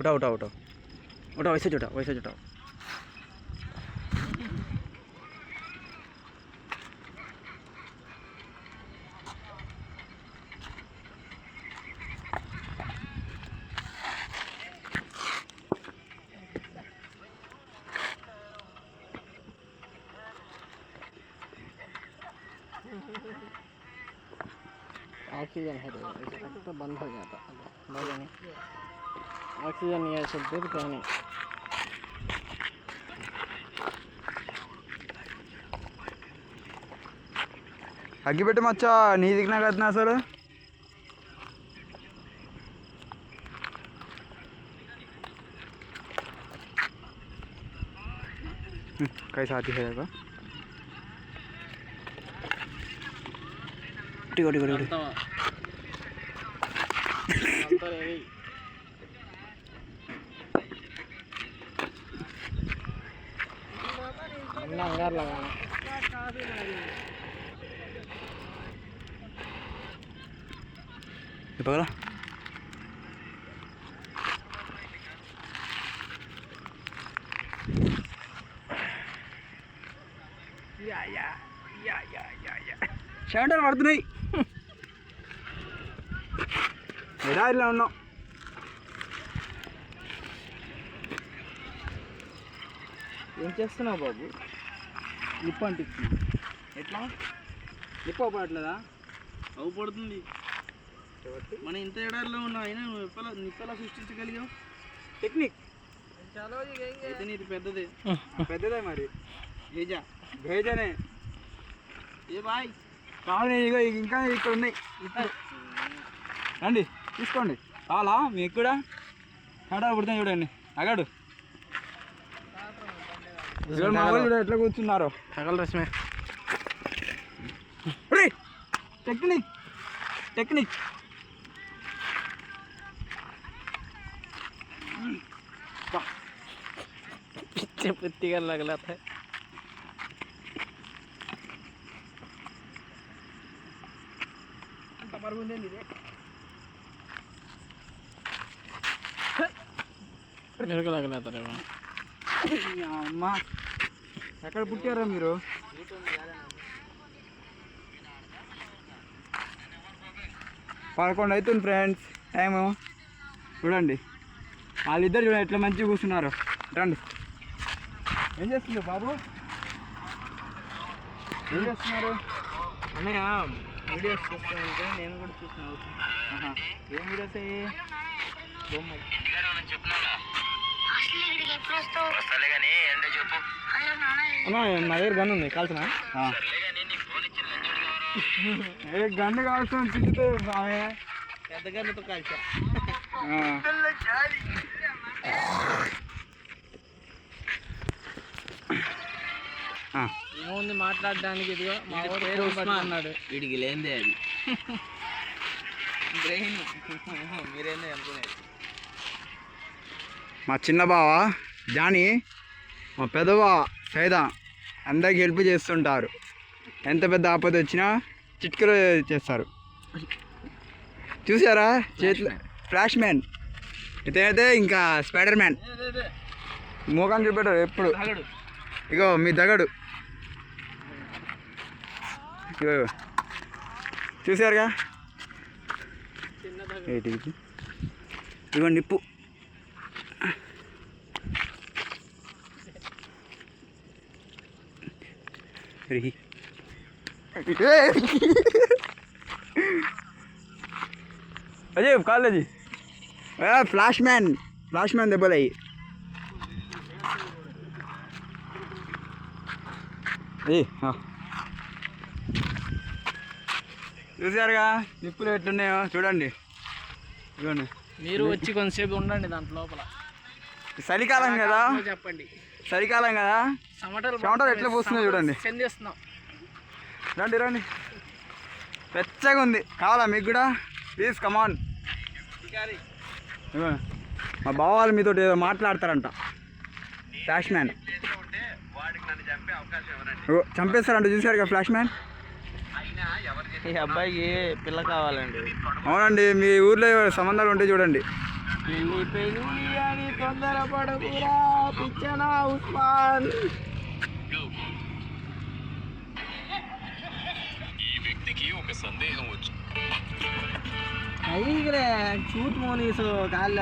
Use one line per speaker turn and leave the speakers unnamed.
उठाओ उठाओ उठाओ उठाओ वैसे जुटाओ वैसे जुटाओ।
ऑक्सीजन है तो बंद हो जाता ऑक्सीजन ये सब दूर कहने
అగ్గిపెట్టి మచ్చా నీ దిగినా కదనా అసలు कैसा आती है देखो टिको टिको टिको
अंगार लगाना
ये पकड़ा చెమటలు పడుతున్నాయి ఎడారిలో ఉన్నాం
ఏం చేస్తున్నావు బాబు
నిప్పు అంటించి
ఎట్లా
నిప్పు అవ్వట్లేదా
అవు పడుతుంది మనం ఇంత ఎడారిలో ఉన్నాం అయినా నిప్పెలా సృష్టించగలిగావు
టెక్నిక్
అయితే నీది పెద్దదే
పెద్దదే మరి
భేజా
భేజనే
ఏ బాయ్
కావాలి ఇగో ఇంకా ఇక్కడ ఉన్నాయి ఇప్పుడు రండి తీసుకోండి కావాలా మీకు కూడా కాడా పుడతాం చూడండి అగాడు మా వాళ్ళు కూడా ఎట్లా కూర్చున్నారు
సగల రసమే
టెక్నిక్ టెక్నిక్
पिच्चे पित्ती का लगला था मेरे को लगला था रे
అమ్మా ఎక్కడ పుట్టారా మీరు పదకొండు అవుతుంది ఫ్రెండ్స్ టైము చూడండి వాళ్ళిద్దరు చూడండి ఎట్లా మంచిగా కూర్చున్నారు రండి ఏం చేస్తున్నారు బాబు ఏం చేస్తున్నారు
అన్నయ్య వీడియోస్ చూస్తుంటే నేను కూడా చూస్తున్నాను
ఏం వీడియోస్
బొమ్మలు అన్న నా దగ్గర గన్ ఉంది కాల్సిన
గంట కావాల్సిన తింటే ఆమె
పెద్ద గన్నుతో కాల్చా ఏముంది మాట్లాడడానికి ఇదిగో మా పేరు అన్నాడు వీడికి లేదే అది బ్రెయిన్ మీరేందే అనుకునేది
మా చిన్న బావ జానీ మా పెద్ద బావ సైదా అందరికి హెల్ప్ చేస్తుంటారు ఎంత పెద్ద ఆపద వచ్చినా చిట్కలో చేస్తారు చూసారా చేతిలో ఫ్లాష్ మ్యాన్ ఇతనైతే ఇంకా స్పైడర్ మ్యాన్ మోకాన్ని చూపెట్టారు ఎప్పుడు ఇగో మీ దగడు ఇగో చూసారుగా ఇగో నిప్పు अजय काल जी फ्लैश मैन दे बोला చూసారుగా నిప్పులు ఎట్లున్నాయో చూడండి ఇదిగోండి
మీరు వచ్చి కొంతసేపు ఉండండి దాంట్లో లోపల
చలికాలం కదా
చెప్పండి
చలికాలం కదా చెమటలు ఎట్లా పోస్తున్నాయి చూడండి
చెందిస్తున్నాం
రండి రండి వెచ్చగా ఉంది. కావాలా మీకు కూడా? Please come on. మా బావ వాళ్ళు మీతో ఏదో మాట్లాడతారంట. Flash man చంపేస్తారంట. చూసారు కదా ఫ్లాష్ మ్యాన్.
ఈ అబ్బాయికి పిల్ల కావాలండి.
అవునండి, మీ ఊర్లో సంబంధాలు ఉంటే చూడండి.
పెళ్ళి పెళ్ళి అని తొందరపడకురా పిచ్చనా ఉస్మాన్.
ఈ వ్యక్తికి ఒక సందేహం వచ్చి
అయ్యే చూట్ మోనీసు కాళ్ళ